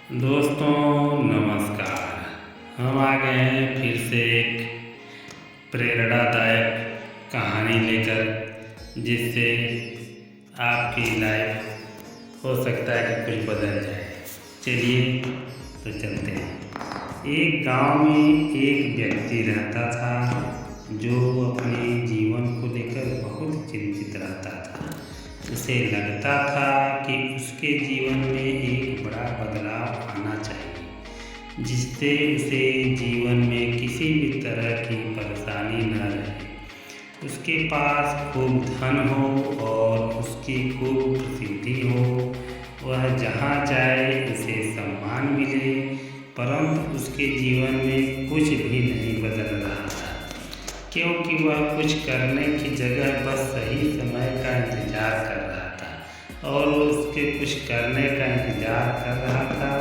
दोस्तों नमस्कार। हम आ गए हैं फिर से एक प्रेरणादायक कहानी लेकर, जिससे आपकी लाइफ हो सकता है कि कुछ बदल जाए। चलिए तो चलते हैं। एक गांव में एक व्यक्ति रहता था जो अपने जीवन को लेकर बहुत चिंतित रहता था। उसे लगता था कि उसके जीवन में एक बड़ा बदलाव आना चाहिए, जिससे उसे जीवन में किसी भी तरह की परेशानी न रहे। उसके पास खूब धन हो और उसकी खूब प्रसिद्धि हो, वह जहाँ जाए उसे सम्मान मिले, परंतु उसके जीवन में कुछ भी नहीं बदल रहा था, क्योंकि वह कुछ करने की जगह बस सही समय का इंतजार कर रहा था। और उसके कुछ करने का इंतजार कर रहा था।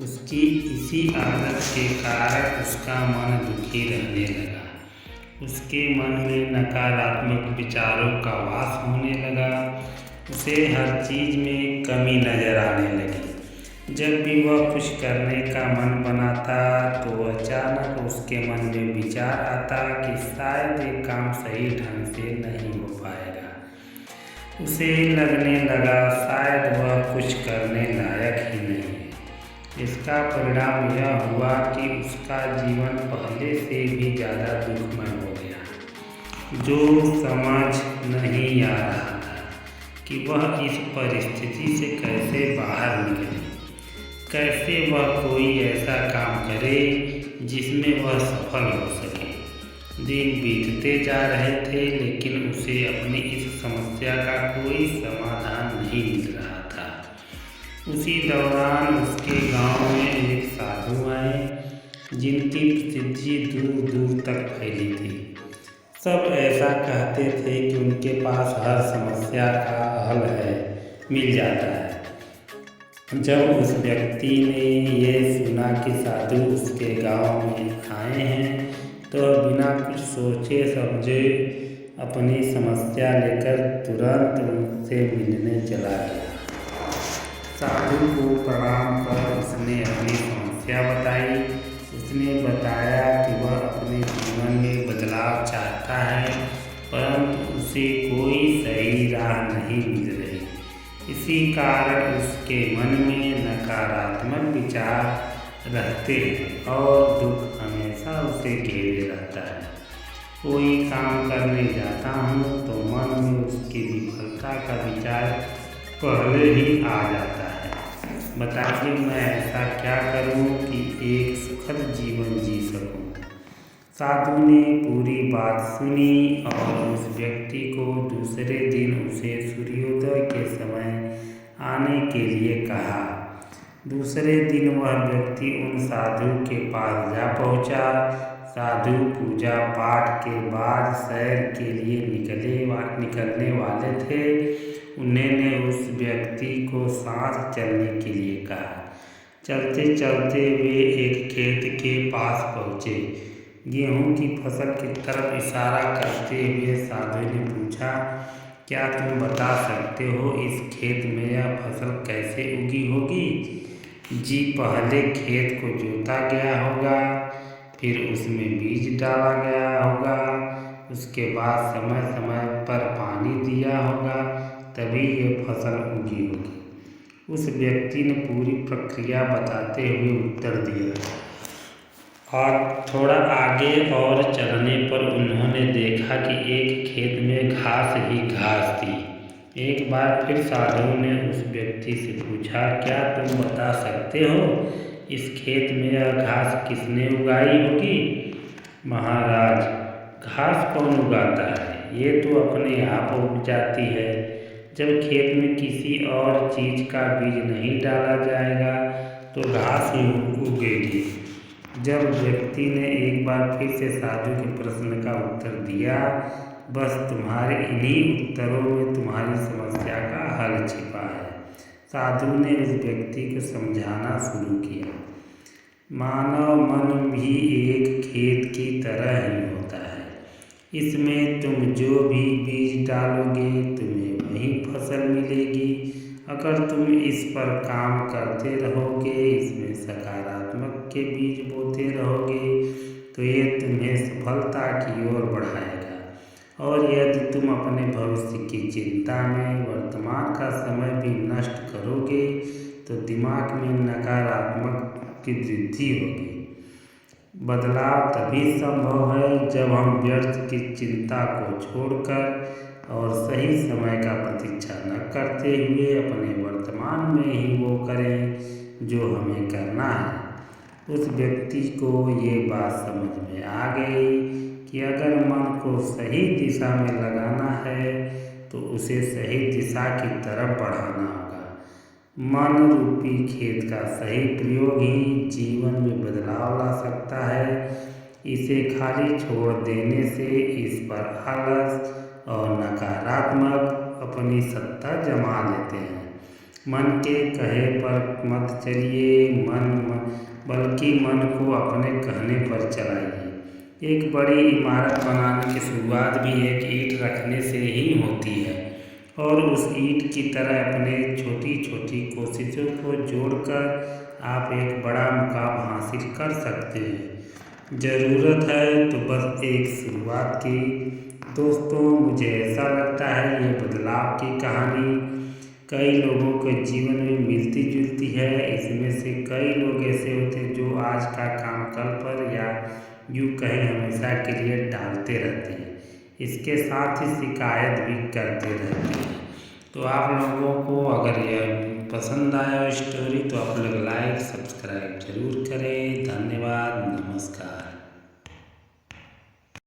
उसकी इसी आदत के कारण उसका मन दुखी रहने लगा। उसके मन में नकारात्मक विचारों का वास होने लगा। उसे हर चीज़ में कमी नजर आने लगी। जब भी वह कुछ करने का मन बनाता तो अचानक उसके मन में विचार आता कि शायद ये काम सही ढंग से नहीं हो पाएगा। उसे लगने लगा शायद वह कुछ करने लायक ही नहीं है। इसका परिणाम यह हुआ कि उसका जीवन पहले से भी ज़्यादा दुखमय हो गया। जो समझ नहीं आ रहा था कि वह इस परिस्थिति से कैसे बाहर निकले, कैसे वह कोई ऐसा काम करे जिसमें वह सफल हो सके। दिन बीतते जा रहे थे, लेकिन उसे अपनी इस समस्या का कोई समाधान नहीं मिल रहा था। उसी दौरान उसके गांव में एक साधु आए, जिनकी प्रसिद्धि दूर दूर तक फैली थी। सब ऐसा कहते थे कि उनके पास हर समस्या का हल है, मिल जाता है। जब उस व्यक्ति ने ये सुना कि साधु उसके गांव में आए हैं, तो बिना कुछ सोचे समझे अपनी समस्या लेकर तुरंत उनसे मिलने चला गया। साधु को प्रणाम कर उसने अपनी समस्या बताई। उसने बताया कि वह अपने जीवन में बदलाव चाहता है, परंतु उसे कोई सही राह नहीं मिल रही। इसी कारण उसके मन में नकारात्मक विचार रहते हैं और दुख हमेशा उसे घेरे रहता है। कोई काम करने जाता हूँ तो मन में उसकी विफलता का विचार पहले ही आ जाता है। बताइए मैं ऐसा क्या करूँ कि एक सुखद जीवन जी सकूँ। साधु ने पूरी बात सुनी और उस व्यक्ति को दूसरे दिन उसे सूर्योदय के समय आने के लिए कहा। दूसरे दिन वह व्यक्ति उन साधु के पास जा पहुंचा। साधु पूजा पाठ के बाद सैर के लिए निकलने वाले थे। उन्होंने उस व्यक्ति को साथ चलने के लिए कहा। चलते चलते वे एक खेत के पास पहुँचे। गेहूं की फसल की तरफ इशारा करते हुए साधु ने पूछा, क्या तुम बता सकते हो इस खेत में यह फसल कैसे उगी होगी? जी, पहले खेत को जोता गया होगा, फिर उसमें बीज डाला गया होगा, उसके बाद समय समय पर पानी दिया होगा, तभी ये फसल उगी होगी। उस व्यक्ति ने पूरी प्रक्रिया बताते हुए उत्तर दिया। और थोड़ा आगे और चलने पर उन्होंने देखा कि एक खेत में घास ही घास थी। एक बार फिर साधु ने उस व्यक्ति से पूछा, क्या तुम बता सकते हो इस खेत में यह घास किसने उगाई होगी? महाराज, घास कौन उगाता है? ये तो अपने आप उग जाती है। जब खेत में किसी और चीज़ का बीज नहीं डाला जाएगा तो घास ही उगेगी। जब व्यक्ति ने एक बार फिर से साधु के प्रश्न का उत्तर दिया, बस तुम्हारे इन्हीं उत्तरों में तुम्हारी समस्या का हल छिपा है। साधु ने उस व्यक्ति को समझाना शुरू किया। मानव मन भी एक खेत की तरह ही होता है। इसमें तुम जो भी बीज डालोगे तुम्हें वही फसल मिलेगी। अगर तुम इस पर काम करते रहोगे, इसमें सकारात्मक के बीज बोते रहोगे, तो ये तुम्हें सफलता की ओर बढ़ाएगा। और यदि तुम अपने भविष्य की चिंता में वर्तमान का समय भी नष्ट करोगे, तो दिमाग में नकारात्मक की वृद्धि होगी। बदलाव तभी संभव है जब हम व्यर्थ की चिंता को छोड़कर और सही समय का प्रतीक्षा न करते हुए अपने वर्तमान में ही वो करें जो हमें करना है। उस व्यक्ति को ये बात समझ में आ गई कि अगर मन को सही दिशा में लगाना है तो उसे सही दिशा की तरफ बढ़ाना होगा। मन रूपी खेत का सही प्रयोग ही जीवन में बदलाव ला सकता है। इसे खाली छोड़ देने से इस पर आलस और नकारात्मक अपनी सत्ता जमा लेते हैं। मन के कहे पर मत चलिए, बल्कि मन को अपने कहने पर चलाइए। एक बड़ी इमारत बनाने की शुरुआत भी एक ईंट रखने से ही होती है, और उस ईंट की तरह अपने छोटी छोटी कोशिशों को जोड़कर आप एक बड़ा मुकाम हासिल कर सकते हैं। ज़रूरत है तो बस एक शुरुआत की। दोस्तों, मुझे ऐसा लगता है ये बदलाव की कहानी कई लोगों के जीवन में मिलती जुलती है। इसमें से कई लोग ऐसे होते हैं जो आज का काम कल पर या यूँ कहीं हमेशा के लिए टालते रहते हैं। इसके साथ ही शिकायत भी करते रहते हैं। तो आप लोगों को अगर यह पसंद आया स्टोरी तो आप लोग लाइक सब्सक्राइब जरूर करें। धन्यवाद, नमस्कार।